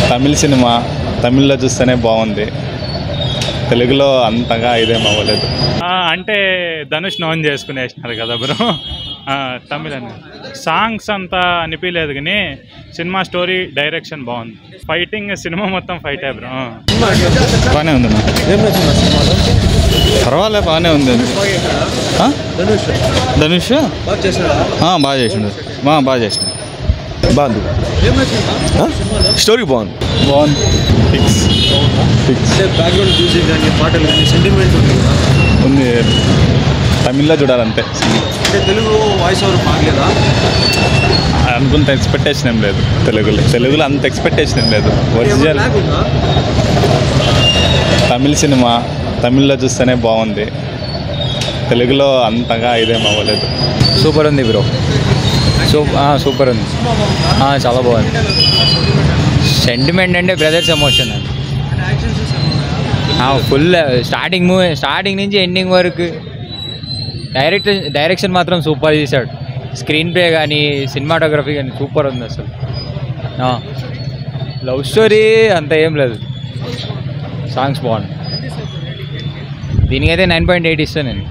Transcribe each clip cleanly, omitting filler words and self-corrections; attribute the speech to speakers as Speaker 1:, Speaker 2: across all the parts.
Speaker 1: తమిళ cinema తమిళ్లో చూస్తేనే బాగుంది, తెలుగులో అంతగా ఇదేం అవ్వలేదు.
Speaker 2: అంటే ధనుష్ నోన్ చేసుకునేసినారు కదా బ్రో. తమిళ సాంగ్స్ అంతా అనిపించలేదు కానీ సినిమా స్టోరీ డైరెక్షన్ బాగుంది. ఫైటింగ్ సినిమా మొత్తం ఫైటే బ్రో.
Speaker 1: బాగానే ఉంది, పర్వాలే బాగానే ఉంది. ధనుష్ బాగా చేసిండు, బాగా చేసిండు.
Speaker 3: బాగుంది, స్టోరీ బాగుంది.
Speaker 4: బ్యాక్గ్రౌండ్ మ్యూజిక్ కానీ పాటలు కానీ సెంటిమెంట్
Speaker 1: ఉంది. తమిళ్లో చూడాలంతే.
Speaker 4: అంటే తెలుగు వాయిస్ ఓవర్ బాగలేదా
Speaker 1: అనుకుంత ఎక్స్పెక్టేషన్ ఏం లేదు. తెలుగులో అంత ఎక్స్పెక్టేషన్ ఏం లేదు. ఒరిజినల్ తమిళ సినిమా తమిళ్లో చూస్తేనే బాగుంది, తెలుగులో అంతగా ఇదేం అవ్వలేదు.
Speaker 5: సూపర్ ఉంది బ్రో, సూపర్ ఉంది, చాలా బాగుంది. సెంటిమెంట్ అంటే బ్రదర్స్ ఎమోషన్ అది ఫుల్. స్టార్టింగ్ నుంచి ఎండింగ్ వరకు డైరెక్షన్ మాత్రం సూపర్ చేశాడు. స్క్రీన్ ప్లే కానీ సినిమాటోగ్రఫీ కానీ సూపర్ ఉంది అసలు. లవ్ స్టోరీ అంత ఏం లేదు, సాంగ్స్ బాగుంది. దీనికైతే 9.8 ఇస్తాను నేను.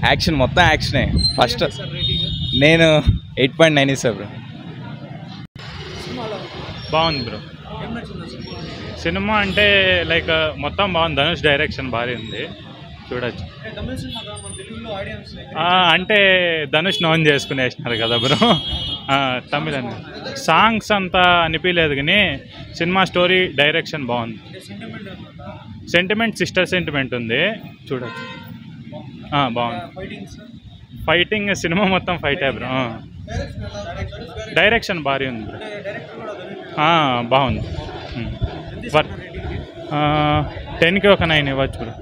Speaker 1: యాక్షన్ మొత్తం యాక్షనే. ఫస్ట్ నేను 8.9 ఇస్తాను బ్రో.
Speaker 2: బాగుంది బ్రో. సినిమా అంటే లైక్ మొత్తం బాగుంది. ధనుష్ డైరెక్షన్ బాగా ఉంది, చూడొచ్చు. అంటే ధనుష్ నోన్ చేసుకునేసినారు కదా బ్రో. తమిళ సాంగ్స్ అంతా అనిపించలేదు కానీ సినిమా స్టోరీ డైరెక్షన్ బాగుంది. సెంటిమెంట్ సిస్టర్ సెంటిమెంట్ ఉంది, చూడొచ్చు. బాగుంది. ఫైటింగ్ సినిమా మొత్తం ఫైటే బ్రో. డైరెక్షన్ భారీ ఉంది బ్రో. బాగుంది. 10కి ఒక 9 ఇవ్వచ్చు బ్రో.